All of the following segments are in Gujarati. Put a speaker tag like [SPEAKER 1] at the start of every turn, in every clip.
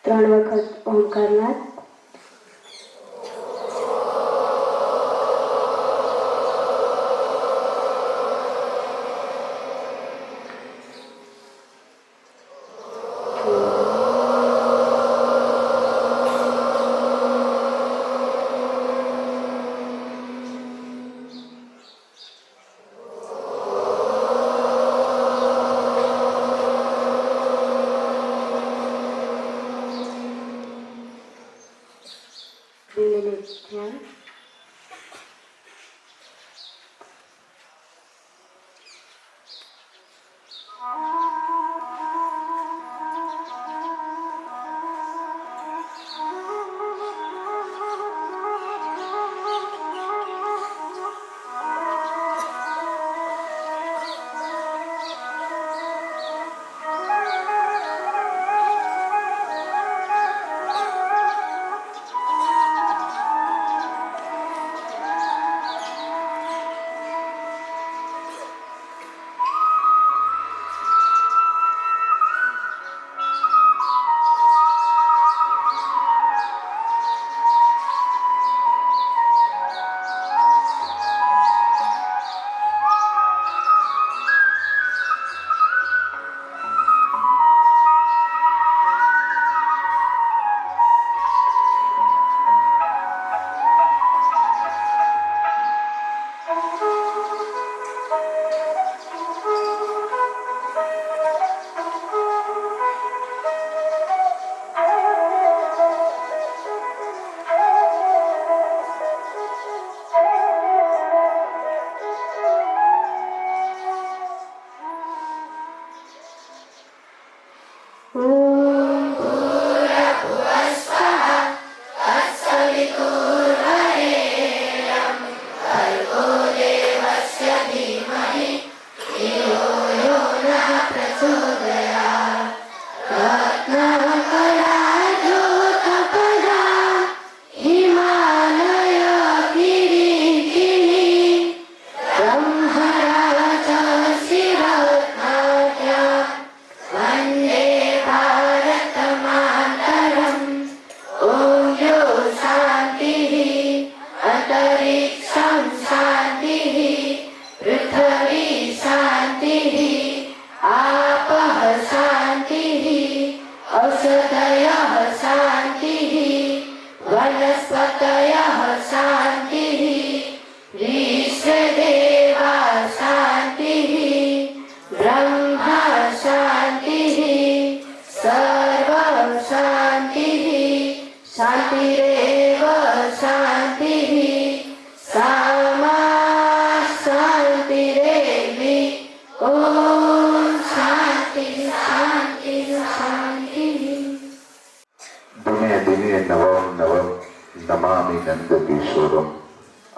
[SPEAKER 1] 3 વખત ઓમકારનાદ.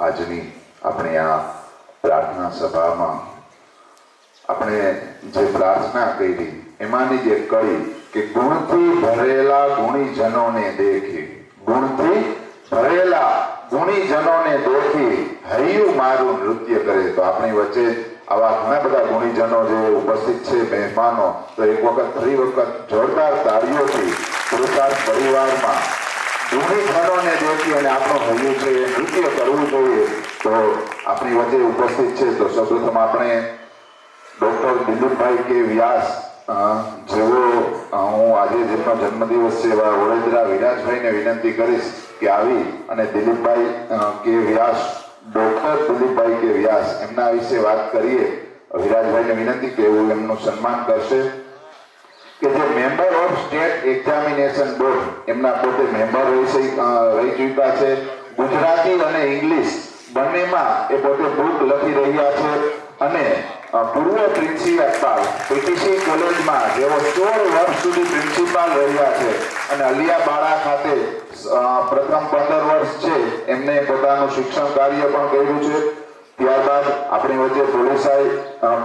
[SPEAKER 2] આજની આપણે આ પ્રાર્થના સભામાં આપણે જે પ્રાર્થના કરી એમાંની જે કળી કે ગુણથી ભરેલા ગુણીજનોને દેખી, ગુણથી ભરેલા ગુણીજનોને દેખી હૈયું મારું નૃત્ય કરે. તો આપણી વચ્ચે આવા ઘણા બધા ગુણીજનો જે ઉપસ્થિત છે, મહેમાનો, તો એક વખત ફરી વખત જોરદાર તાળીઓથી પુરુષાર્થ પરિવારમાં ગુણીજનોને દેખી અને આપણું હૈયું છે એ નૃત્ય કરવું જોઈએ. તો આપણી વચ્ચે ઉપસ્થિત છે તો સૌપ્રથમ આપણે ડોક્ટર દિલીપભાઈ કે વ્યાસ, જેવો હું આજે જેમનો જન્મદિવસ છે એવા વડોદરા વિરાજભાઈને વિનંતી કરીશ કે આવી અને દિલીપભાઈ કે વ્યાસ, ડોક્ટર દિલીપભાઈ કે વ્યાસ એમના વિશે વાત કરીએ. વિરાજભાઈને વિનંતી કે એવું એમનું સન્માન કરશે કે જે member of state examination board, એમના પોતે મેમ્બર રહી ચૂક્યા છે. ગુજરાતી અને ઇંગ્લિશ બંનેમાં એ પોતે બુક લખી રહ્યા છે અને પૂર્વ પ્રિન્સિપાલ પીટીસી કોલેજમાં જેઓ 16 વર્ષ સુધી પ્રિન્સિપાલ રહ્યા છે અને અલિયાબાડા ખાતે પ્રથમ 15 વર્ષ છે એમને પોતાનું શિક્ષણ કાર્ય પણ કર્યું છે. ત્યારબાદ આપણી વચ્ચે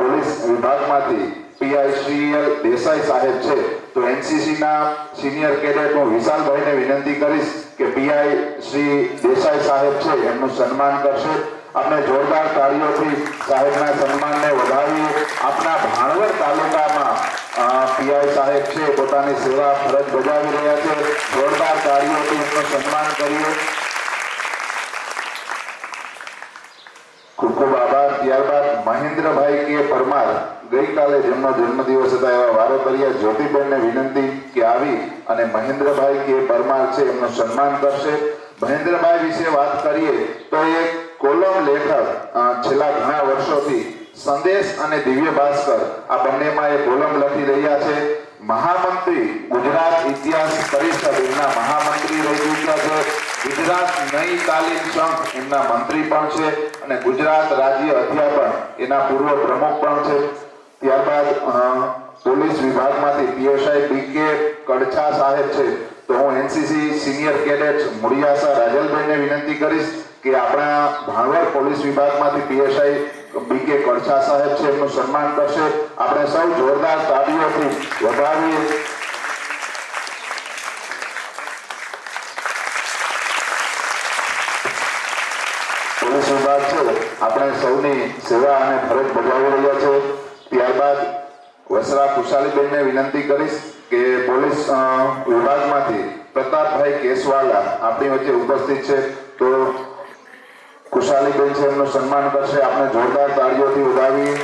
[SPEAKER 2] પોલીસ વિભાગમાંથી PICL દેસાઈ સાહેબ છે. તો NCC ના સિનિયર કેડેટ હું વિશાલભાઈને વિનંતી કરીશ કે PI શ્રી દેસાઈ સાહેબ છે એમનું સન્માન કરશે. આપણે જોરદાર તાળીઓથી સાહેબના સન્માનને વધાવીએ. આપણા ભાણવડ તાલુકામાં PI સાહેબ છે પોતાની સેવા ફરજ બજાવી રહ્યા છે. જોરદાર તાળીઓથી એમનું સન્માન કરીએ. ખૂબ ખૂબ આભાર. ત્યારબાદ મહેન્દ્રભાઈ કે પરમાર, ગઈકાલે જેમનો જન્મદિવસ હતા એવા વારોતરિયા જ્યોતિબેનને વિનંતી કે આવી અને મહેન્દ્રભાઈ કે પરમાર છે એમનું સન્માન કરશે. મહેન્દ્રભાઈ વિશે વાત કરીએ તો એક કોલમ લેખક, છેલ્લા ઘણા વર્ષોથી સંદેશ અને દિવ્ય ભાસ્કર આ બંનેમાં એ કોલમ લખી રહ્યા છે. મહામંત્રી, ગુજરાત ઇતિહાસ પરિષદ એમના મહામંત્રી રહી ચૂક્યા છે. ગુજરાત નઈ તાલીમ સંઘ એમના મંત્રી પણ છે અને ગુજરાત રાજ્ય અધ્યાપન એના પૂર્વ પ્રમુખ પણ છે. ત્યારબાદ પોલીસ વિભાગમાંથી પીએસઆઈ બીકે કડછા સાહેબ છે. તો હું એનસીસી સિનિયર કેડેટ મુળિયાસા રાજલભાઈને વિનંતી કરીશ કે આપણા ભાણવડ પોલીસ વિભાગમાંથી પીએસઆઈ બીકે કડછા સાહેબ છે એમનું સન્માન કરશે. આપણે સૌ જોરદાર તાળીઓથી વધાવીએ. પોલીસ વિભાગ છે આપણે સૌની સેવા અને ફરજ બજાવી રહ્યા છે. ત્યારબાદ વસરા ખુશાલીબેનને વિનંતી કરીશ કે પોલીસ વિભાગમાંથી પ્રતાપભાઈ કેસવાલા આપણી વચ્ચે ઉપસ્થિત છે. તો ખુશાલીબેન છે એમનું સન્માન કરશે. આપણે જોરદાર તાળીઓથી વધાવીએ.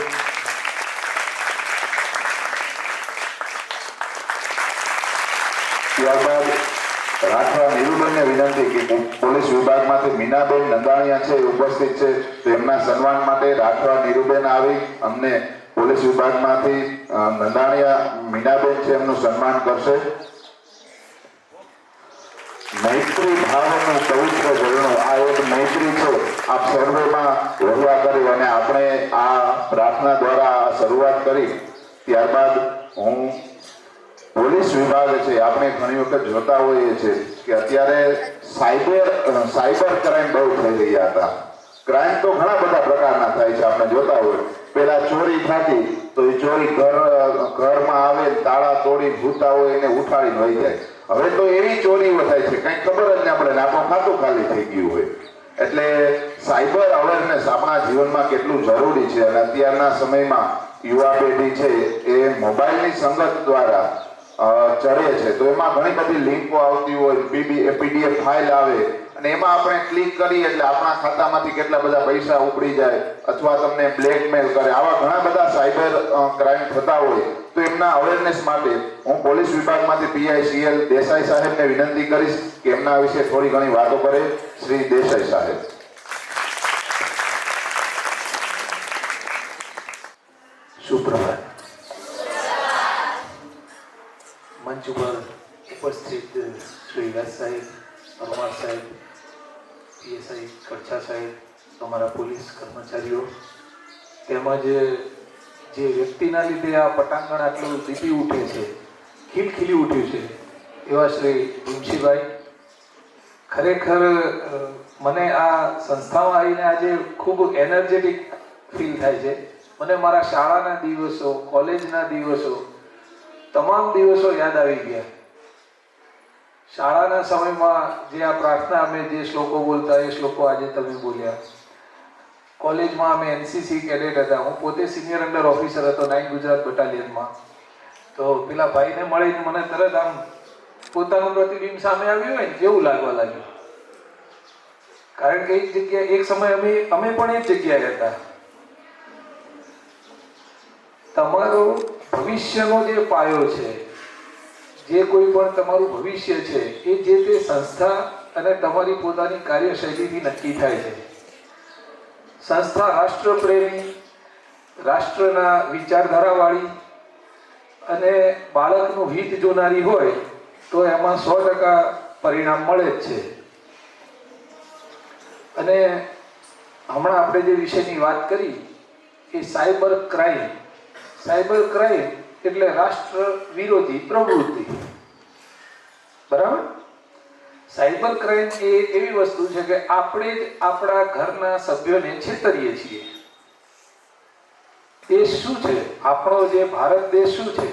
[SPEAKER 2] ત્યારબાદ રાઠવા નીરુબેનને વિનંતી કે પોલીસ વિભાગમાંથી મીનાબેન નંદાણીયા છે ઉપસ્થિત છે. તો એમના સન્માન માટે રાઠવા નીરુબેન આવી અમને પોલીસ વિભાગમાંથી નંદાણીયા મીનાબેન છે એમનું સન્માન કરશે. મૈત્રી ભાવનું પવિત્ર ઝરણું, આ એક મૈત્રી છે. આપ સર્વેમાં વહ્યા કરી અને આપણે આ પ્રાર્થના દ્વારા શરૂઆત કરી. ત્યારબાદ હું પોલીસ વિભાગ છે આપણે ઘણી વખત જોતા હોઈએ છીએ કે અત્યારે સાયબર ક્રાઇમ બહુ થઈ રહ્યા હતા. ક્રાઇમ તો ઘણા બધા પ્રકારના થાય છે આપણે જોતા હોય. પેલા ચોરી થતી તો એ ચોરી ઘરમાં આવે, તાળા તોડી ભૂતા હોય એને ઉઠાડીને વહી જાય. હવે તો એવી ચોરીઓ થાય છે કંઈ ખબર જ ના પડે ને આપણું ખાતું ખાલી થઈ ગયું હોય. એટલે સાયબર અવેરનેસ આપણા જીવનમાં કેટલું જરૂરી છે. અને અત્યારના સમયમાં યુવા પેઢી છે એ મોબાઈલની સંગત દ્વારા ચડે છે. તો એમાં ઘણી બધી લિંકો આવતી હોય, પીડીએફ ફાઇલ આવે અને એમાં આપણે ક્લિક કરીએ એટલે આપણા ખાતામાંથી કેટલા બધા પૈસા ઉપડી જાય અથવા તમને બ્લેકમેલ કરે. આવા ઘણા બધા સાયબર ક્રાઇમ થતા હોય. તો એમના અવેરનેસ માટે હું પોલીસ વિભાગમાંથી પીઆઈ દેસાઈ સાહેબને વિનંતી કરીશ કે એમના વિશે થોડી ઘણી વાતો કરે. શ્રી દેસાઈ સાહેબ.
[SPEAKER 3] સુપ્રભાત. મંચ ઉપર ઉપસ્થિત શ્રી વ્યાસ સાહેબ, પરમાર સાહેબ, પીએસઆઈ કડછા સાહેબ, અમારા પોલીસ કર્મચારીઓ, તેમજ જે વ્યક્તિના લીધે આ પટાંગણ આટલું દીપી ઉઠે છે, ખીલખીલી ઉઠ્યું છે, એવા શ્રી ભીમસિંહભાઈ. ખરેખર મને આ સંસ્થામાં આવીને આજે ખૂબ એનર્જેટિક ફીલ થાય છે. મને મારા શાળાના દિવસો, કોલેજના દિવસો, તમામ દિવસો યાદ આવી ગયા. શાળાના સમયમાં જે આ પ્રાર્થના અમે જે શ્લોકો બોલતા એ શ્લોકો આજે તમે બોલ્યા. કોલેજમાં અમે એનસીસી કેડેટ હતા. હું પોતે સિનિયર અંડર ઓફિસર હતો 9 ગુજરાત બટાલિયનમાં. તો પેલા ભાઈને મળીને મને તરત આમ પોતાનું પ્રતિબિંબ સામે આવ્યું હોય ને જેવું લાગવા લાગ્યું. કારણ કે એક જગ્યાએ એક સમય અમે પણ એ જગ્યાએ હતા. તમારો ભવિષ્યનો જે પાયો છે, જે કોઈ પણ તમારું ભવિષ્ય છે એ જે તે સંસ્થા અને તમારી પોતાની કાર્યશૈલીથી નક્કી થાય છે. સંસ્થા રાષ્ટ્રપ્રેમી, રાષ્ટ્રના વિચારધારાવાળી અને બાળકનું હિત જોનારી હોય તો એમાં 100% પરિણામ મળે જ છે. અને હમણાં આપણે જે વિષયની વાત કરી એ સાયબર ક્રાઇમ એટલે રાષ્ટ્ર વિરોધી પ્રવૃત્તિ. બરાબર? સાયબર ક્રાઇમ એ એવી વસ્તુ છે કે આપણે જ આપણા ઘરના સભ્યોને છેતરીએ છીએ. દેશ શું છે? આપણો જે ભારત દેશ શું છે?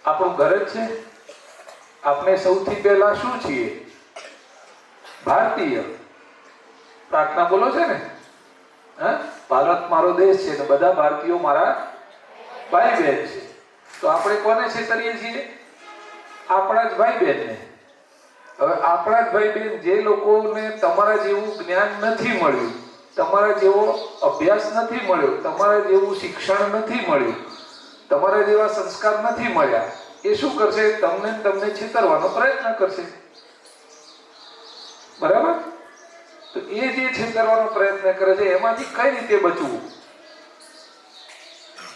[SPEAKER 3] આપણું ઘર જ છે. આપણે સૌથી પહેલા શું છીએ? ભારતીય. પ્રાર્થના બોલો છે ને, હા, ભારત મારો દેશ છે ને બધા ભારતીયો મારા ભાઈ બહેન છે. તો આપણે કોને છેતરીએ છીએ? આપણા જ ભાઈ બહેનને. હવે આપણા જ ભાઈ બહેન જે લોકોને તમારા જેવું જ્ઞાન નથી મળ્યું, તમારા જેવો અભ્યાસ નથી મળ્યો, તમારા જેવું શિક્ષણ નથી મળ્યું, તમારા જેવા સંસ્કાર નથી મળ્યા, એ શું કરશે? તમને છેતરવાનો પ્રયત્ન કરશે. બરાબર? તો એ જે છેતરવાનો પ્રયત્ન કરે છે એમાંથી કઈ રીતે બચવું,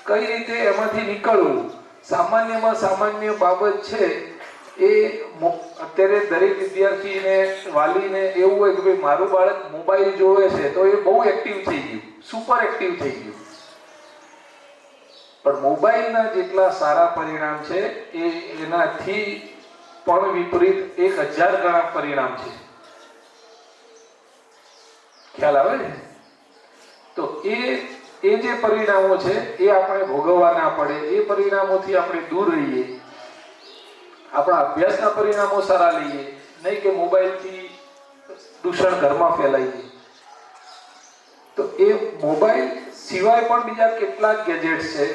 [SPEAKER 3] કઈ રીતે એમાંથી નીકળવું? સામાન્યમાં સામાન્ય બાબત છે એ અત્યારે દરેક વિદ્યાર્થીને, વાલીને એવું હોય કે ભાઈ મારું બાળક મોબાઈલ જોવે છે તો એ બહુ એક્ટિવ થઈ ગયું, સુપર એક્ટિવ થઈ ગયું. પણ મોબાઈલના જેટલા સારા પરિણામ છે એનાથી પણ વિપરીત 1000 ગણા પરિણામ છે. ખ્યાલ આવે ને? તો એ જે પરિણામો છે એ આપણે ભોગવવા ના પડે, એ પરિણામોથી આપણે દૂર રહીએ, આપણા અભ્યાસના પરિણામો સારા લઈએ, નહીં કે મોબાઈલથી દૂષણ ઘરમાં ફેલાઈએ. તો એ મોબાઈલ સિવાય પણ બીજા કેટલાક ગેજેટ્સ છે,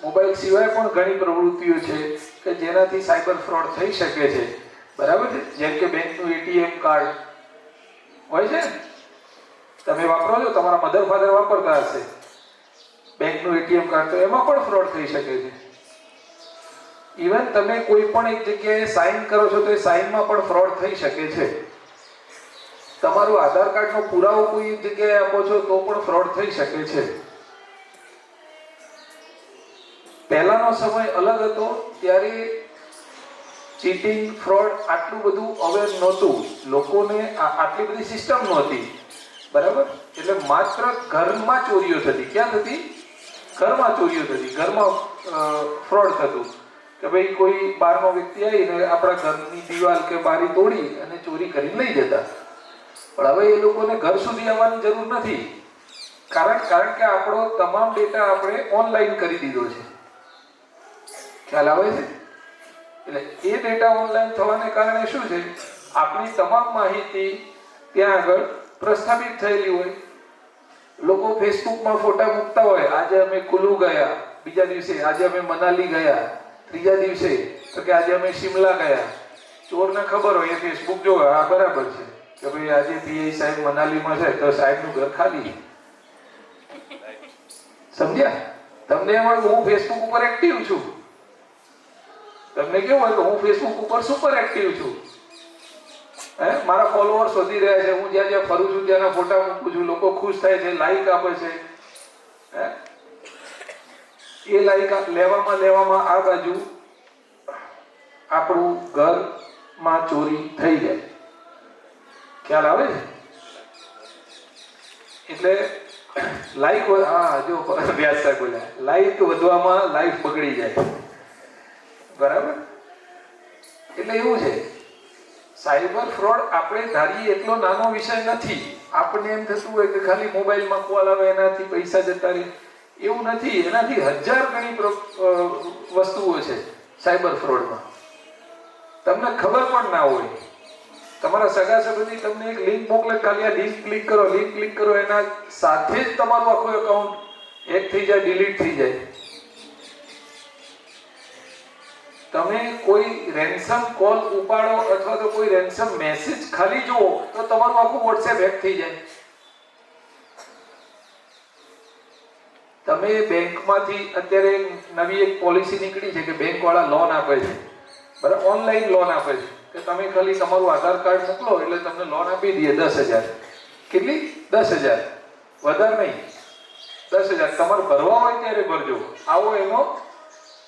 [SPEAKER 3] મોબાઈલ સિવાય પણ ઘણી પ્રવૃત્તિઓ છે કે જેનાથી સાયબર ફ્રોડ થઈ શકે છે. બરાબર છે? જેમ કે બેંકનું ATM કાર્ડ હોય છે, તમે વાપરો છો, તમારા મધર ફાધર વાપરતા હશે બેંકનું ATM કાર્ડ, તો એમાં પણ ફ્રોડ થઈ શકે છે. ઇવન તમે કોઈ પણ એક જગ્યાએ સાઇન કરો છો તો એ સાઇનમાં પણ ફ્રોડ થઈ શકે છે. તમારું આધાર કાર્ડનો પુરાવો કોઈ એક જગ્યાએ આપો છો તો પણ ફ્રોડ થઈ શકે છે. પહેલાનો સમય અલગ હતો, ત્યારે ચીટિંગ, ફ્રોડ આટલું બધું અવેર નહોતું, લોકોને આટલી બધી સિસ્ટમ નહોતી. બરાબર? એટલે માત્ર ઘરમાં ચોરીઓ થતી. ક્યાં થતી? ઘરમાં ચોરીઓ થતી, ઘરમાં ફ્રોડ થતું કે ભાઈ કોઈ બહારનો વ્યક્તિ આવીને આપણા ઘરની દિવાલ કે બારી તોડી અને ચોરી કરીને લઈ જતા. પણ હવે એ લોકોને ઘર સુધી આવવાની જરૂર નથી, કારણ કે આપણો તમામ ડેટા આપણે ઓનલાઈન કરી દીધો છે. ખ્યાલ આવે છે? એટલે એ ડેટા ઓનલાઈન થવાને કારણે શું છે? આપણી તમામ માહિતી ત્યાં આગળ પ્રસ્થાપિત થયેલી હોય. લોકો ફેસબુકમાં ફોટા મૂકતા હોય, આજે અમે કુલુ ગયા, બીજા દિવસે આજે અમે મનાલી ગયા, ત્રીજા દિવસે તો કે આજે અમે શિમલા ગયા. ચોરને ખબર હોય, એ ફેસબુક જોવે, હા બરાબર છે કે ભાઈ આજે PI સાહેબ મનાલીમાં છે તો સાહેબનું ઘર ખાલી. સમજ્યા? તમને એમ હોય કે હું ફેસબુક ઉપર એક્ટિવ છું, તમને કેવું હોય કે હું ફેસબુક ઉપર સુપર એક્ટિવ છું, મારા ફોલોઅર્સ વધી રહ્યા છે, હું જ્યાં જ્યાં ફરું છું ત્યાંના ફોટા મૂકું છું, લોકો ખુશ થાય છે, લાઈક આપે છે. એ લાઈક લેવામાં આ બાજુ આપણું ઘરમાં ચોરી થઈ જાય. ખ્યાલ આવે છે? એટલે લાઈક, હા જો વ્યાસ સાહેબ બોલ્યા, લાઈક વધવામાં લાઈફ બગડી જાય. બરાબર? એટલે એવું છે, સાયબર ફ્રોડ આપણે ધારીએ એટલો નાનો વિષય નથી. આપણને એમ થતું હોય કે ખાલી મોબાઈલમાં કોલ આવે એનાથી પૈસા જતા રહે, એવું નથી. એનાથી 1000 ગણી વસ્તુઓ છે સાયબર ફ્રોડમાં, તમને ખબર પણ ના હોય. તમારા સગા સંબંધી તમને એક લિંક મોકલે, ખાલી આ લિંક ક્લિક કરો, એના સાથે જ તમારું આખું એકાઉન્ટ હેક થઈ જાય, ડિલીટ થઈ જાય. તમે કોઈ રેન્સમ કોલ ઉપાડો અથવા તો કોઈ રેન્સમ મેસેજ ખાલી જુઓ તો તમારું આખું WhatsApp હેક થઈ જાય. તમે બેંકમાંથી અત્યારે નવી એક પોલિસી નીકળી છે કે બેંક વાળા લોન આપે છે, બરાબર? ઓનલાઈન લોન આપે છે કે તમે ખાલી તમારું આધાર કાર્ડ મોકલો એટલે તમને લોન આપી દે 10,000. કેટલી? 10,000, વધારે નહીં, 10,000. તમારે ભરવા હોય ત્યારે ભરજો, આવો એનો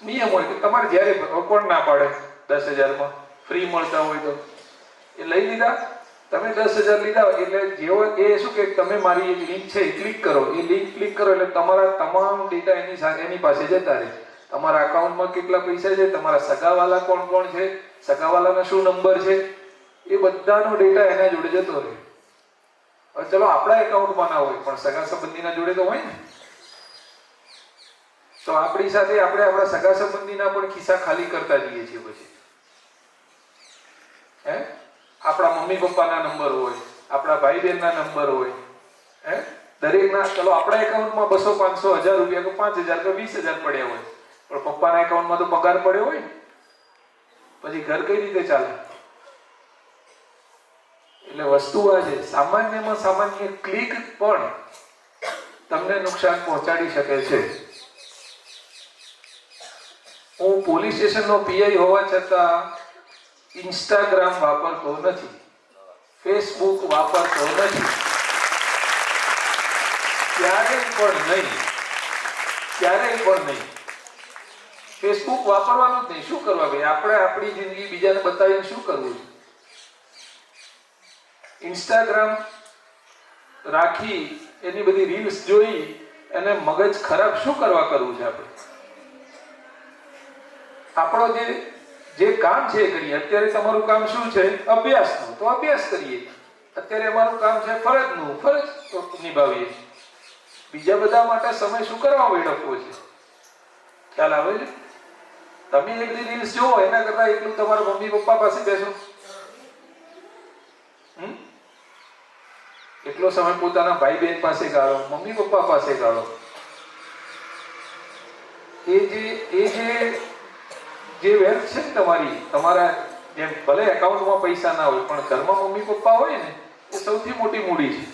[SPEAKER 3] નિયમ હોય કે તમારે જ્યારે કોણ ના પાડે 10,000માં ફ્રી મળતા હોય તો એ લઈ લીધા. તમે 10,000 લીધા એટલે જેવો એ શું કે તમે મારી એક લિંક છે એ ક્લિક કરો, એ લિંક ક્લિક કરો એટલે તમારા તમામ ડેટા એની પાસે જતા રહે. તમારા અકાઉન્ટમાં કેટલા પૈસા છે, તમારા સગાવાલા કોણ કોણ છે, સગાવાલાનો શું નંબર છે, એ બધાનો ડેટા એના જોડે જતો રહે. હવે ચલો આપણા એકાઉન્ટમાં ના હોય પણ સગા સંબંધીના જોડે તો હોય ને, તો આપણી સાથે આપણે આપણા સગા સંબંધીના પણ ખિસ્સા ખાલી કરતા જઈએ છીએ. પછી આપણા મમ્મી પપ્પાના નંબર હોય, આપણા ભાઈ બહેનના નંબર હોય, દરેકના. ચલો આપણા એકાઉન્ટમાં 200, 500, 1000 રૂપિયા કે 5,000 કે 20,000 પડ્યા હોય, પણ પપ્પાના એકાઉન્ટમાં એકાઉન્ટમાં તો પગાર પડ્યો હોય ને, પછી ઘર કઈ રીતે ચાલે? એટલે વસ્તુ આ છે, સામાન્યમાં સામાન્ય ક્લિક પણ તમને નુકસાન પહોંચાડી શકે છે. હું પોલીસ સ્ટેશનનો પીઆઈ હોવા છતાં ઇન્સ્ટાગ્રામ વાપરતો નથી, ફેસબુક વાપરતો નથી, ક્યારેય પણ નહીં. ફેસબુક વાપરવાનું જ નહીં. શું કરવા ભાઈ? આપણે આપણી જિંદગી બીજાને બતાવીને શું કરવું છે? ઇન્સ્ટાગ્રામ રાખી એની બધી રીલ્સ જોઈ અને મગજ ખરાબ શું કરવા કરવું છે? આપણો જે કામ છે એ કરીએ. અત્યારે તમારું કામ શું છે? અભ્યાસનું, તો અભ્યાસ કરીએ. અત્યારે અમારું કામ છે ફરજનું, ફરજ નિભાવીએ. બીજા બધા માટે સમય શું કરવા વેડફવો છે? ખ્યાલ આવે છે? તમે એકલી રીલ્સ જોવો એના કરતા એકલું તમારા મમ્મી પપ્પા પાસે બેસો, એટલો સમય પોતાના ભાઈ બહેન પાસે ગાળો, મમ્મી પપ્પા પાસે ગાળો. એ જે વેલ્થ છે ને તમારા જેમ ભલે એકાઉન્ટમાં પૈસા ના હોય પણ ઘરમાં મમ્મી પપ્પા હોય ને એ સૌથી મોટી મૂડી છે.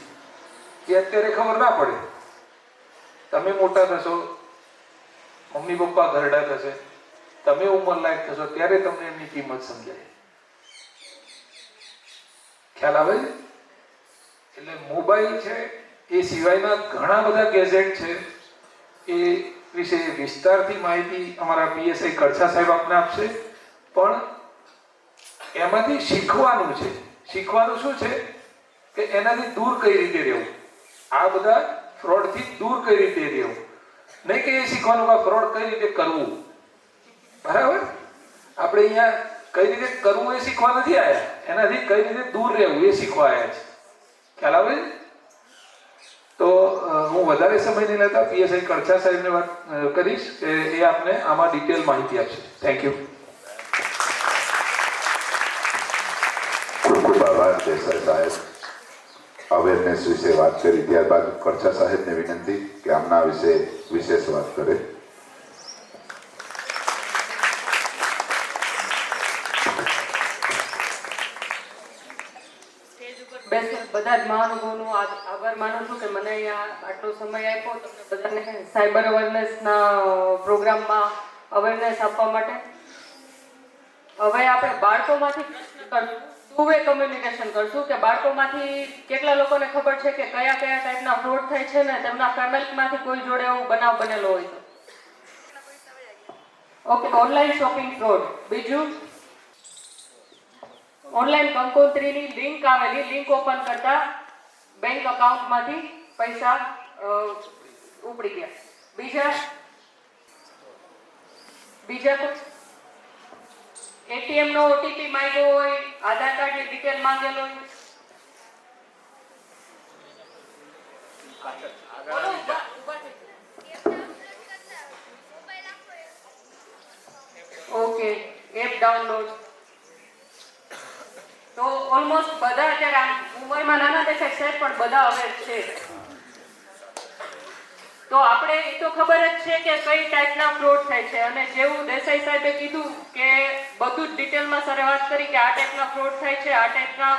[SPEAKER 3] એ અત્યારે ખબર ના પડે. તમે મોટા થશો, મમ્મી પપ્પા ઘરડા થશે, તમે ઉંમરલાયક થશો, ત્યારે તમને એમની કિંમત સમજાય. ખ્યાલ આવે છે? એટલે મોબાઈલ છે એ સિવાયના ઘણા બધા ગેજેટ છે. એ વિશે વિસ્તારથી માહિતી અમારા પીએસઆઈ કડછા સાહેબ આપને આપશે. પણ એમાંથી શીખવાનું છે. શીખવાનું શું છે કે એનાથી દૂર કઈ રીતે રહેવું, આ બધા ફ્રોડથી દૂર કઈ રીતે રહેવું. નહીં કે એ શીખવાનું કે ફ્રોડ કઈ રીતે કરવું. બરાબર? આપણે અહીંયા કઈ રીતે કરવું એ શીખવા નથી આવ્યા, એનાથી કઈ રીતે દૂર રહેવું એ શીખવા આવ્યા છે. ખ્યાલ આવે? તો હું વધારે સમય નહીં લેતા પીએસઆઈ કડછા સાહેબને વાત કરીશ કે એ આપને આમાં ડિટેલ માહિતી આપશે. Thank you.
[SPEAKER 2] ખૂબ ખૂબ આભાર દેસાઈ સાહેબ. અવેરનેસ વિશે વાત કરી. ત્યારબાદ કડછા સાહેબને વિનંતી કે આમના વિશે વિશેષ વાત કરે.
[SPEAKER 4] બધા જ મહાનુભાવોનો આભાર માનું છું કે મને અહીંયા આટલો સમય આપ્યો તમને બધાને સાયબર અવેરનેસના પ્રોગ્રામમાં અવેરનેસ આપવા માટે. હવે આપણે બાળકોમાંથી ટુ વે કમ્યુનિકેશન કરશું કે બાળકોમાંથી કેટલા લોકોને ખબર છે કે કયા કયા ટાઈપના ફ્રોડ થાય છે ને તેમના ફેમિલીમાંથી કોઈ જોડે એવો બનાવ બનેલો હોય તો. Okay, online shopping fraud. બીજું, ઓનલાઈન કંકોત્રીની લિંક આવેલી, લિંક ઓપન કરતા બેંક અકાઉન્ટમાંથી પૈસા ઉપડી ગયા. બીજા એટીએમ નો ઓટીપી માંગ્યો હોય, આધાર કાર્ડની ડિટેલ માંગેલો હોય. Okay, app download. તો ઓલમોસ્ટ બધા અત્યારે ઉંમરમાં નાના દેખાય છે પણ બધા અવેર છે. તો આપણે એ તો ખબર જ છે કે કઈ ટાઈપના ફ્રોડ થાય છે. અને જેવું દેસાઈ સાહેબે કીધું કે બધું જ ડિટેલમાં સરે વાત કરી કે આ ટાઈપના ફ્રોડ થાય છે, આ ટાઈપના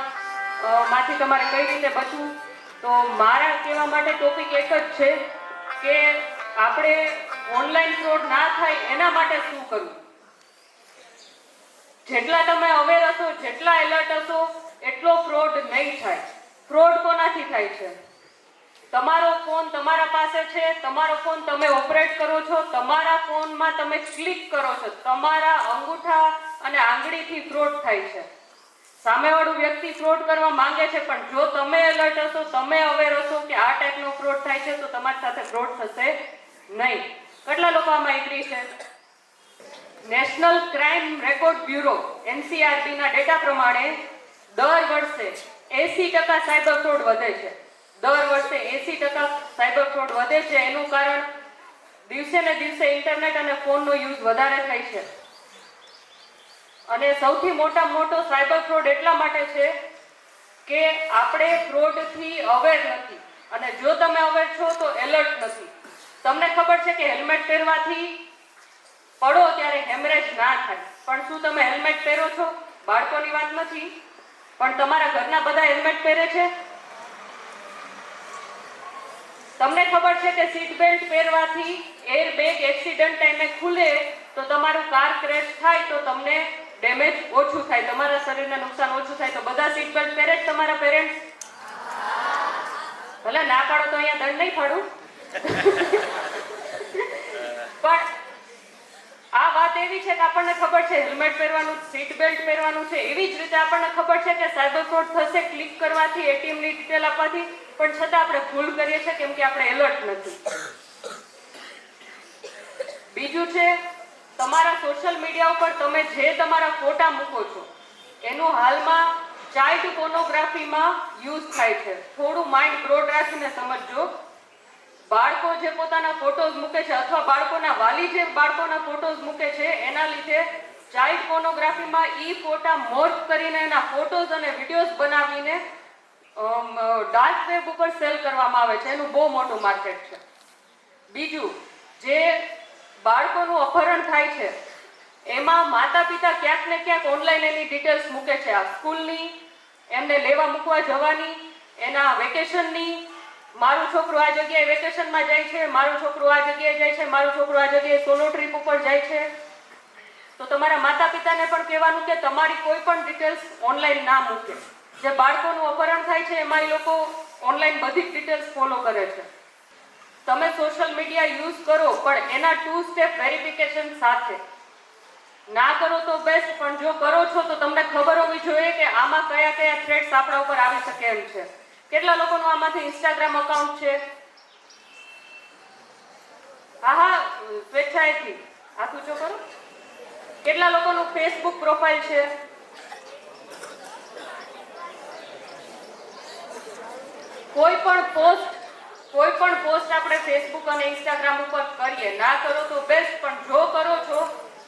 [SPEAKER 4] માંથી તમારે કઈ રીતે બચવું. તો મારા કહેવા માટે ટોપિક એક જ છે કે આપણે ઓનલાઈન ફ્રોડ ના થાય એના માટે શું કરવું. જેટલા તમે અવેર હશો, જેટલા એલર્ટ હશો, એટલો ફ્રોડ નહીં થાય. ફ્રોડ કોનાથી થાય છે? તમારો ફોન તમારા પાસે છે, તમારો ફોન તમે ઓપરેટ કરો છો, તમારા ફોનમાં તમે ક્લિક કરો છો, તમારા અંગૂઠા અને આંગળીથી ફ્રોડ થાય છે. સામેવાળું વ્યક્તિ ફ્રોડ કરવા માંગે છે પણ જો તમે એલર્ટ હશો, તમે અવેર હશો કે આ ટાઈપનો ફ્રોડ થાય છે તો તમારી સાથે ફ્રોડ થશે નહીં. કેટલા લોકો આમાં એગ્રી છે? National crime record bureau NCRB ના ડેટા પ્રમાણે દર વર્ષે 80% સાયબર ફ્રોડ વધે છે. દર વર્ષે 80% સાયબર ફ્રોડ વધે છે. એનું કારણ દિવસે ને દિવસે ઇન્ટરનેટ અને ફોનનો યુઝ વધારે થાય છે. અને સૌથી મોટો સાયબર ફ્રોડ એટલા માટે છે કે આપણે ફ્રોડથી અવેર નથી. અને જો તમે અવેર છો તો એલર્ટ નથી. તમને ખબર છે કે હેલ્મેટ પહેરવાથી પડો ત્યારે હેમરેજ ના થાય. પણ શું તમે હેલ્મેટ પહેરો છો? બાળકોની વાત નથી, પણ તમારા ઘરના બધા હેલ્મેટ પહેરે છે? તમને ખબર છે કે સીટ બેલ્ટ પહેરવાથી એરબેગ એક્સિડન્ટ ટાઈમે ખુલે તો તમારું કાર ક્રેશ થાય તો તમને ડેમેજ ઓછું થાય, તમારા શરીરને નુકસાન ઓછું થાય. તો બધા સીટ બેલ્ટ પહેરે જ તમારા પેરેન્ટ્સ? ભલે ના પાડો તો અહીંયા દંડ નહીં પાડું. પણ આ વાત એવી છે કે આપણને ખબર છે હેલ્મેટ પહેરવાનું, સીટ બેલ્ટ પહેરવાનું છે. એવી જ રીતે આપણને ખબર છે કે સાયબર ફ્રોડ થશે ક્લિક કરવાથી, એટીએમની ડિટેલ આપવાથી, પણ છતાં આપણે ભૂલ કરીએ છીએ કેમ કે આપણે એલર્ટ નથી. બીજું છે, તમારા સોશિયલ મીડિયા ઉપર તમે જે તમારા ફોટા મૂકો છો એનું હાલમાં ચાઇલ્ડ પોર્નોગ્રાફીમાં યુઝ થાય છે. થોડું માઇન્ડ બ્રોડ રાખીને સમજજો. બાળકો જે પોતાના ફોટોઝ મૂકે છે અથવા બાળકોના વાલી જે બાળકોના ફોટોઝ મૂકે છે એના લીધે ચાઇલ્ડ પોર્નોગ્રાફીમાં ઈ ફોટા મોર્ફ કરીને એના ફોટોઝ અને વિડીયોઝ બનાવીને ડાર્ક વેબ ઉપર સેલ કરવામાં આવે છે. એનું બહુ મોટું માર્કેટ છે. બીજું, જે બાળકોનું અપહરણ થાય છે એમાં માતા પિતા ક્યાંક ને ક્યાંક ઓનલાઈન એની ડિટેલ્સ મૂકે છે. આ સ્કૂલની, એમને લેવા મૂકવા જવાની, એના વેકેશનની, મારું છોકરું આ જગ્યાએ વેકેશનમાં જાય છે, મારું છોકરું આ જગ્યાએ જાય છે, મારું છોકરું આ જગ્યાએ સોલો ટ્રીપ ઉપર જાય છે. તો તમારા માતા પિતાને પણ કહેવાનું કે તમારી કોઈ પણ ડિટેલ્સ ઓનલાઈન ના મૂકે. જે બાળકોનું અપહરણ થાય છે એમાં એ લોકો ઓનલાઈન બધી જ ડિટેલ્સ ફોલો કરે છે. તમે સોશિયલ મીડિયા યુઝ કરો પણ એના 2 સ્ટેપ વેરિફિકેશન સાથે. ના કરો તો બેસ્ટ, પણ જો કરો છો તો તમને ખબર હોવી જોઈએ કે આમાં કયા કયા થ્રેટ્સ આપણા ઉપર આવી શકે એમ છે. કેટલા લોકોનું આમાંથી ઇન્સ્ટાગ્રામ અકાઉન્ટ છે? હા, સ્વેચ્છાએથી હાથ ઊંચો કરો. કેટલા લોકોનું ફેસબુક પ્રોફાઇલ છે? કોઈ પણ પોસ્ટ આપણે ફેસબુક અને ઇન્સ્ટાગ્રામ ઉપર કરીએ, ના કરો તો બેસ્ટ, પણ જો કરો છો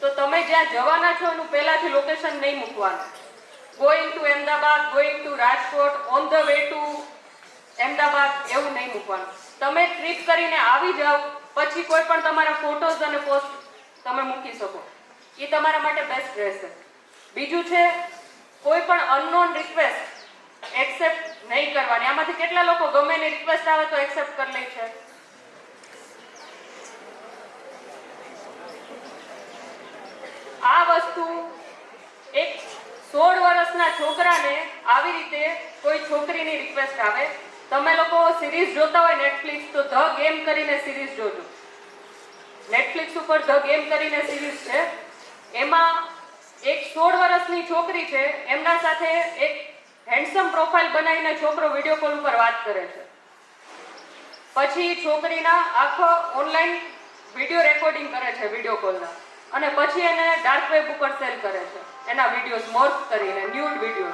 [SPEAKER 4] તો તમે જ્યાં જવાના છો એનું પહેલાથી લોકેશન નહીં મૂકવાનું. Going to Ahmedabad, going to Rajkot, on the way to Ahmedabad એવું નહીં મૂકવાનું. તમે ટ્રીપ કરીને આવી જાઓ પછી કોઈ પણ તમારા ફોટોઝ અને પોસ્ટ તમે મૂકી શકો. એ તમારા માટે બેસ્ટ રહેશે. બીજું છે, કોઈ પણ અનનોન રિક્વેસ્ટ એક્સેપ્ટ નહીં કરવાની. આમાંથી કેટલા લોકો ગમે એની રિક્વેસ્ટ આવે તો એક્સેપ્ટ કરી લે છે? આ વસ્તુ એક 16 વર્ષના છોકરાને આવી રીતે કોઈ છોકરીની રિક્વેસ્ટ આવે. તમે લોકો સિરીઝ જોતા હોય નેટફ્લિક્સ, તો ધ ગેમ કરીને સિરીઝ જોજો. નેટફ્લિક્સ ઉપર ધ ગેમ કરીને સિરીઝ છે. એમાં એક 16 વર્ષની છોકરી છે, એમના સાથે એક હેન્ડસમ પ્રોફાઇલ બનાવીને છોકરો વિડીયો કોલ ઉપર વાત કરે છે. પછી છોકરીના આખો ઓનલાઈન વિડીયો રેકોર્ડિંગ કરે છે વિડીયો કોલના, અને પછી એને ડાર્ક વેબ ઉપર સેલ કરે છે એના વિડીયોઝ મોર્ફ કરીને, ન્યૂડ વિડીયો.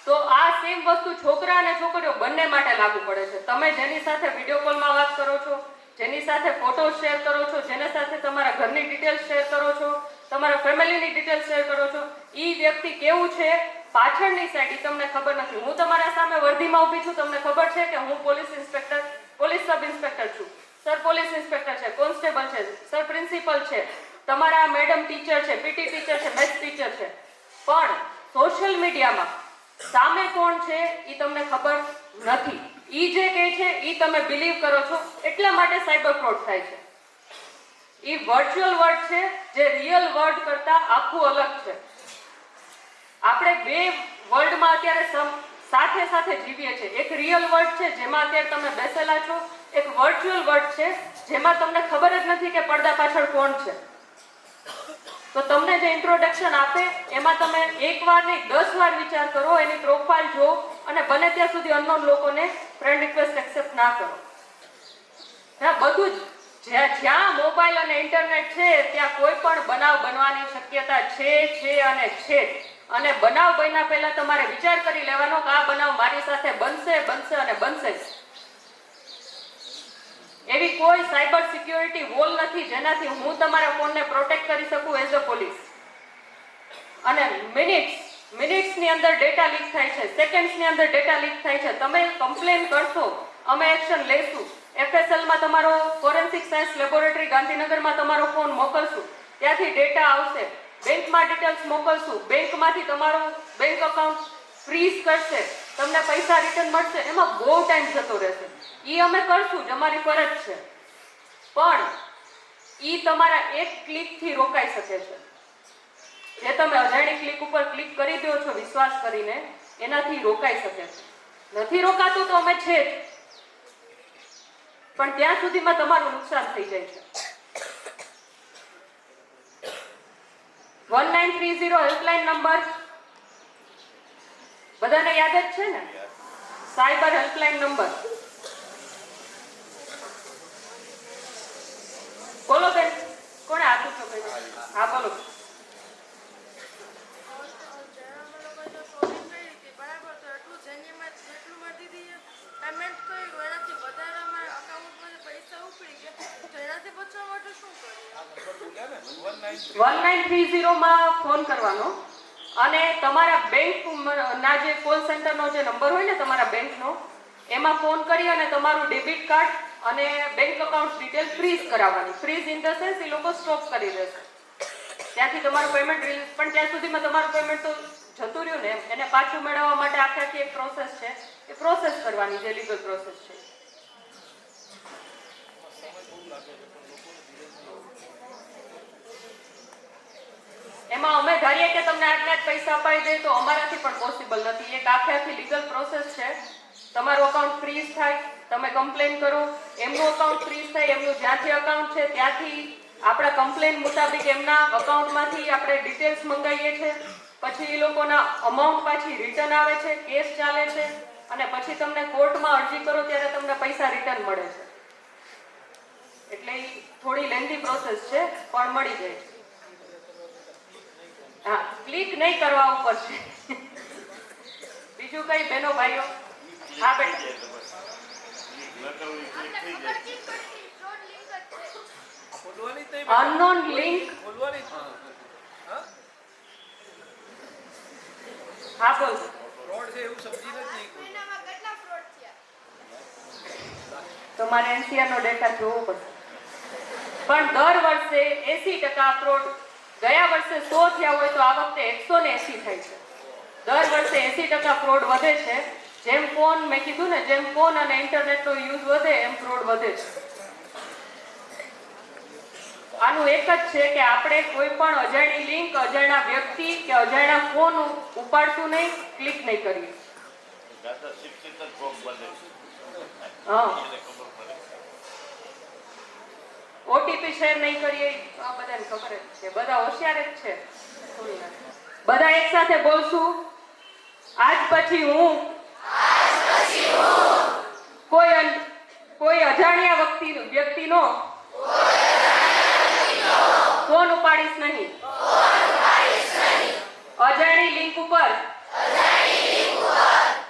[SPEAKER 4] તો આ સેમ વસ્તુ છોકરા અને છોકરીઓ બંને માટે લાગુ પડે છે. તમે જેની સાથે વિડીયો કોલમાં વાત કરો છો, જેની સાથે ફોટો શેર કરો છો, જેની સાથે તમારા ઘરની ડિટેલ્સ શેર કરો છો, તમારા ફેમિલીની ડિટેલ્સ શેર કરો છો, એ વ્યક્તિ કેવું છે પાછળની સાઈડ તમને ખબર નથી. હું તમારા સામે વર્ધીમાં ઊભી છું, તમને ખબર છે કે હું પોલીસ સબ ઇન્સ્પેક્ટર છું, સર પોલીસ ઇન્સ્પેક્ટર છે, કોન્સ્ટેબલ છે, સર પ્રિન્સિપલ છે, તમારા મેડમ ટીચર છે, પીટી ટીચર છે, મેથ્સ ટીચર છે. પણ સોશિયલ મીડિયામાં સામે કોણ છે એ તમને ખબર નથી. ઈ જે કહે છે એ તમે બિલીવ કરો છો, એટલા માટે સાયબર ફ્રોડ થાય છે. એ વર્ચ્યુઅલ વર્લ્ડ છે જે રિયલ વર્લ્ડ કરતા આખું અલગ છે. આપણે બે વર્લ્ડમાં અત્યારે સાથે સાથે જીવીએ છીએ. એક રિયલ વર્લ્ડ છે જેમાં અત્યારે તમે બેસેલા છો, એક વર્ચ્યુઅલ વર્લ્ડ છે જેમાં તમને ખબર જ નથી કે પડદા પાછળ કોણ છે. તો તમને જે ઇન્ટ્રોડક્શન આપે એમાં તમે એકવાર નહીં 10 વાર વિચાર કરો, એની પ્રોફાઇલ જો, અને બને ત્યાં સુધી અનનોન લોકોને ફ્રેન્ડ રિક્વેસ્ટ એક્સેપ્ટ ના કરો. હા, બધું જ જ્યાં મોબાઈલ અને ઇન્ટરનેટ છે ત્યાં કોઈ પણ બનાવ બનવાની શક્યતા છે અને છે. અને બનાવ બન્યા પહેલા તમારે વિચાર કરી લેવાનો કે આ બનાવ મારી સાથે બનશે અને બનશે જ. એવી કોઈ સાયબર સિક્યોરિટી વોલ નથી જેનાથી હું તમારા ફોનને પ્રોટેક્ટ કરી શકું એઝ અ પોલીસ. અને મિનિટ્સની અંદર ડેટા લીક થાય છે, સેકન્ડ્સની અંદર ડેટા લીક થાય છે. તમે કમ્પ્લેન કરશો, અમે એક્શન લઈશું, FSL માં તમારો ફોરેન્સિક સાયન્સ લેબોરેટરી ગાંધીનગરમાં તમારો ફોન મોકલશું, ત્યાંથી ડેટા આવશે. બેંકમાં ડિટેલ્સ મોકલશું, બેંકમાંથી તમારો બેંક એકાઉન્ટ ફ્રીઝ કરશે, તમને પૈસા રિટર્ન મળશે. એમાં બહુ ટાઈમ જતો રહેશે. એ અમે કરશું જ, અમારી ફરજ છે. પણ એ તમારા એક ક્લિકથી રોકાઈ શકે છે. જે તમે અજાણી ક્લિક ઉપર ક્લિક કરી દો છો વિશ્વાસ કરીને, એનાથી રોકાઈ શકે છે. નથી રોકાતું તો અમે છે જ, પણ ત્યાં સુધીમાં તમારું નુકસાન થઈ જાય છે. 1930 હેલ્પલાઇન નંબર બધાને યાદ જ છે ને? સાયબર હેલ્પલાઇન નંબર બોલો બેન, કોણે આપ્યું છો? હા બોલો.
[SPEAKER 5] પેમેન્ટ કર્યું એનાથી વધારે અમારા અકાઉન્ટમાંથી પૈસા ઉપડી ગયા, તો એનાથી બચવા માટે શું કરીએ?
[SPEAKER 4] 1930 માં ફોન કરવાનો અને તમારા બેંક ના જે કોલ સેન્ટરનો જે નંબર હોય ને તમારા બેંકનો, એમાં ફોન કરી અને તમારું ડેબિટ કાર્ડ અને બેંક એકાઉન્ટ ડિટેલ ફ્રીઝ કરાવવાની. ફ્રીઝ ઇન ધ સેન્સ એ લોકો સ્ટોપ કરી દેશે. ત્યાંથી તમારું પેમેન્ટ રિલીઝ, પણ ત્યાં સુધીમાં તમારું પેમેન્ટ તો જતું રહ્યું ને, એને પાછું મેળવવા માટે આખી એક પ્રોસેસ છે. એ પ્રોસેસ કરવાની જે લીગલ પ્રોસેસ છે. એમાં અમે ધારીએ કે તમને આટલા જ પૈસા અપાઈ દે તો અમારાથી પણ પોસિબલ નથી. એક આખી લીગલ પ્રોસેસ છે. તમારું અકાઉન્ટ ફ્રીઝ થાય, તમે કમ્પ્લેન કરો, એમનું અકાઉન્ટ ફ્રીઝ થાય, એમનું જ્યાંથી અકાઉન્ટ છે ત્યાંથી આપણા કમ્પ્લેન મુતાબિક એમના અકાઉન્ટમાંથી આપણે ડિટેલ્સ મંગાવીએ છીએ. પછી એ લોકોના અમાઉન્ટ પાછી રિટર્ન આવે છે, કેસ ચાલે છે, અને પછી તમને કોર્ટમાં અરજી કરો ત્યારે તમને પૈસા રિટર્ન મળે છે. એટલે એ થોડી લેન્ધી પ્રોસેસ છે, પણ મળી જાય છે. હા, ક્લિક નહીં કરવા ઉપર છે. બીજું કઈ બહેનો ભાઈઓ? હા બેટા. Unknown link. હા બોલ. તમારે NCR નો ડેટા જોવો પડશે. પણ દર વર્ષે 80% ફ્રોડ, ગયા વર્ષે 100 થયા હોય તો આ વખતે 180 થાય છે. દર વર્ષે 80% ફ્રોડ વધે છે. જેમ ફોન, મેં કીધું ને, જેમ ફોન અને ઇન્ટરનેટનો યુઝ વધે એમ ફ્રોડ વધે છે. આનું એક જ છે કે આપણે કોઈ પણ અજાણી લિંક, અજાણ્યા વ્યક્તિ કે અજાણ્યા ફોન ઉપાડશું નહીં, ક્લિક નહીં કરીએ. હા, ઓટીપી શેર નહીં કરીએ. આ બધાને ખબર જ છે, બધા હોશિયાર જ છે. બધા એક સાથે બોલશું. આજ પછી હું કોઈ અજાણ્યા વ્યક્તિનો ફોન ઉપાડીશ નહીં. અજાણી લિંક ઉપર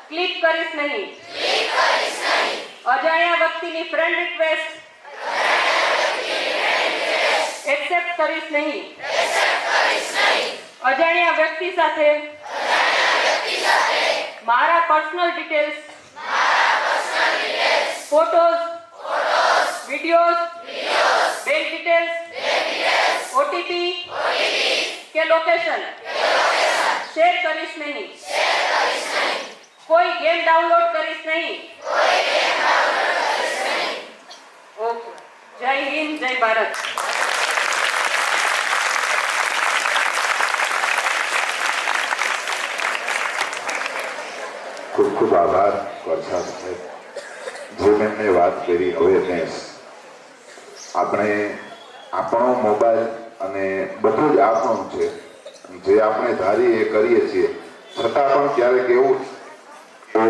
[SPEAKER 4] ક્લિક કરીશ નહીં. અજાણ્યા વ્યક્તિની ફ્રેન્ડ રિક્વેસ્ટ એક્સેપ્ટ કરીશ નહીં. અજાણ્યા વ્યક્તિ સાથે મારા personal details, photos, videos, bank details, OTP કે લોકેશન શેર કરીશ નહીં. કોઈ ગેમ ડાઉનલોડ કરીશ નહીં. ઓકે. જય હિન્દ, જય ભારત.
[SPEAKER 2] ખૂબ ખૂબ આભાર વર્ષા સાહેબ. જેમ એમને વાત કરી અવેરનેસ, આપણે આપણો મોબાઈલ અને બધું જ આપણું છે. જે આપણે ધારીએ એ કરીએ છીએ, છતાં પણ ક્યારેક એવું કે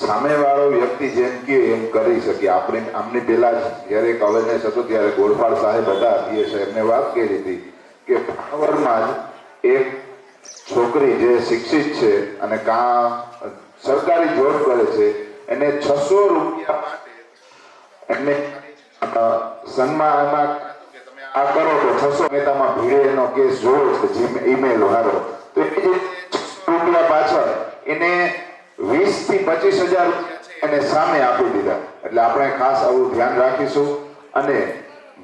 [SPEAKER 2] સામેવાળો વ્યક્તિ જેમ કે એમ કરી શકીએ. આપણે આમની પહેલા જ જ્યારે એક અવેરનેસ હતો ત્યારે ગોળપાળ સાહેબ હતા, પીએસ એમને વાત કરી હતી કે ભાવરમાં જ એક છોકરી જે શિક્ષિત છે અને સરકારી જોબ કરે છે, એને 600 રૂપિયા માટે એમને સન્માનમાં આ કરો તો 600 નેતામાં ભીડે એનો કેસ જોયો છે, ઈમેલ વાળો. તો એ જે 600 રૂપિયા પાછળ એને 20 થી 25 હજાર રૂપિયા એને સામે આપી દીધા. એટલે આપણે ખાસ આવું ધ્યાન રાખીશું અને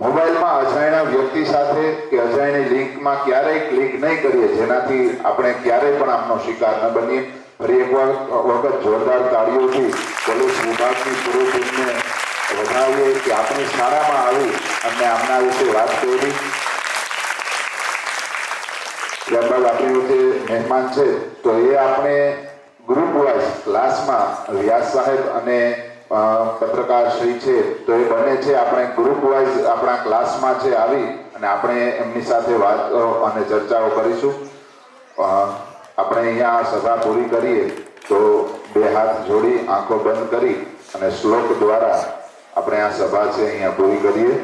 [SPEAKER 2] મોબાઈલમાં અજાણ્યા વ્યક્તિ સાથે કે અજાણ્યાની લિંકમાં ક્યારેય ક્લિક નહીં કરીએ, જેનાથી આપણે ક્યારેય પણ આમનો શિકાર ન બનીએ. ફરી એક વખત જોરદાર તાળીઓથી પોલીસ વિભાગની પૂરી ટીમને વધાવીએ કે આપણી શાળામાં આવી અને આમના વિશે વાત કરી. ત્યારબાદ આપણી વચ્ચે મહેમાન છે તો એ આપણે ગ્રુપ વાઇઝ ક્લાસમાં વ્યાસ સાહેબ અને પત્રકાર શ્રી છે તો એ બંને છે આપણે ગ્રુપ વાઇઝ આપણા ક્લાસમાં છે આવી અને આપણે એમની સાથે વાત અને ચર્ચાઓ કરીશું. આપણે અહીંયા સભા પૂરી કરીએ તો બે હાથ જોડી આંખો બંધ કરી અને શ્લોક દ્વારા આપણે આ સભા છે અહીંયા પૂરી કરીએ.